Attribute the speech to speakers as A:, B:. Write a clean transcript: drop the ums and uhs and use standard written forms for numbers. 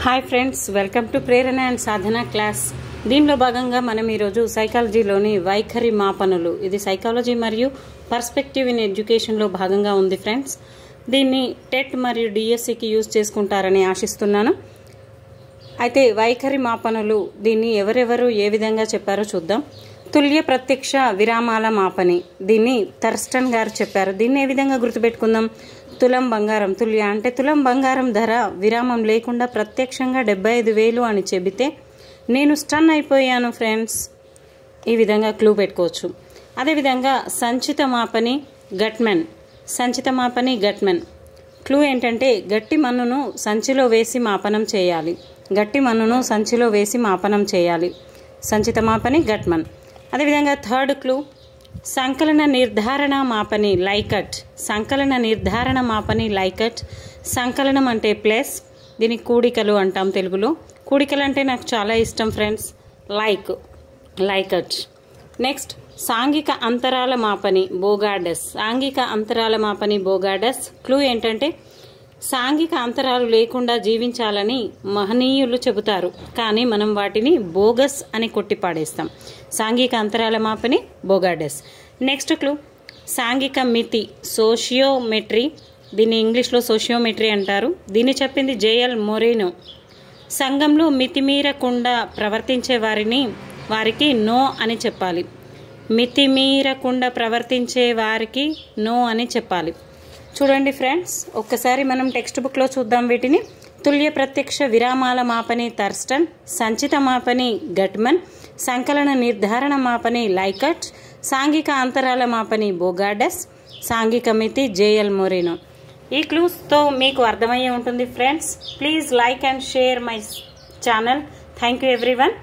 A: Hi friends, welcome to Prerana and Sadhana class. దీనిలో భాగంగా మనం ఈరోజు సైకాలజీలోని వైఖరి మాపనలు, ఇది సైకాలజీ మరియు పర్స్పెక్టివ్ ఇన్ ఎడ్యుకేషన్లో భాగంగా ఉంది ఫ్రెండ్స్. దీన్ని టెట్ మరియు డిఎస్సికి యూజ్ చేసుకుంటారని ఆశిస్తున్నాను. అయితే వైఖరి మాపనలు దీన్ని ఎవరెవరు ఏ విధంగా చెప్పారో చూద్దాం. తుల్య ప్రత్యక్ష విరామాల మాపని, దీన్ని థర్స్టన్ గారు చెప్పారు. దీన్ని ఏ విధంగా గుర్తుపెట్టుకుందాం? తులం బంగారం, తుల్య అంటే తులం బంగారం ధర విరామం లేకుండా ప్రత్యక్షంగా 75,000 అని చెబితే నేను స్టన్ అయిపోయాను ఫ్రెండ్స్. ఈ విధంగా క్లూ పెట్టుకోవచ్చు. అదేవిధంగా సంచిత మాపని గట్మెన్, సంచిత మాపని గట్మెన్ క్లూ ఏంటంటే గట్టి మన్నును సంచిలో వేసి మాపనం చేయాలి, గట్టి మన్నును సంచిలో వేసి మాపనం చేయాలి. సంచిత మాపని గట్మన్. అదేవిధంగా థర్డ్ క్లూ సంకలన నిర్ధారణ మాపని లైకట్, సంకలన నిర్ధారణ మాపని లైకట్. సంకలనం అంటే ప్లస్, దీని కూడికలు అంటాం తెలుగులో. కూడికలు అంటే నాకు చాలా ఇష్టం ఫ్రెండ్స్. లైకట్. నెక్స్ట్ సాంఘిక అంతరాల మాపని బోగాడస్, సాంఘిక అంతరాల మాపని బోగాడస్. క్లూ ఏంటంటే సాంఘిక అంతరాలు లేకుండా జీవించాలని మహనీయులు చెబుతారు, కానీ మనం వాటిని బోగస్ అని కొట్టిపాడేస్తాం. సాంఘిక అంతరాల మాపని బోగాడస్. నెక్స్ట్ క్లూ సాంఘిక మితి సోషియోమెట్రీ, దీన్ని ఇంగ్లీష్లో సోషియోమెట్రీ అంటారు. దీన్ని చెప్పింది జేఎల్ మొరేనో. సంఘంలో మితిమీరకుండా ప్రవర్తించే వారికి నో అని చెప్పాలి. మితిమీరకుండా ప్రవర్తించే వారికి నో అని చెప్పాలి. చూడండి ఫ్రెండ్స్, ఒక్కసారి మనం టెక్స్ట్ బుక్లో చూద్దాం వీటిని. తుల్య ప్రత్యక్ష విరామాల మాపని థర్స్టన్, సంచిత మాపని గట్మన్, సంకలన నిర్ధారణ మాపని లైకట్, సాంఘిక అంతరాల మాపని బోగాడస్, సాంఘిక మితి జేఎల్ మొరేనో. ఈ క్లూస్తో మీకు అర్థమయ్యే ఉంటుంది friends. Please like and share my channel. Thank you everyone.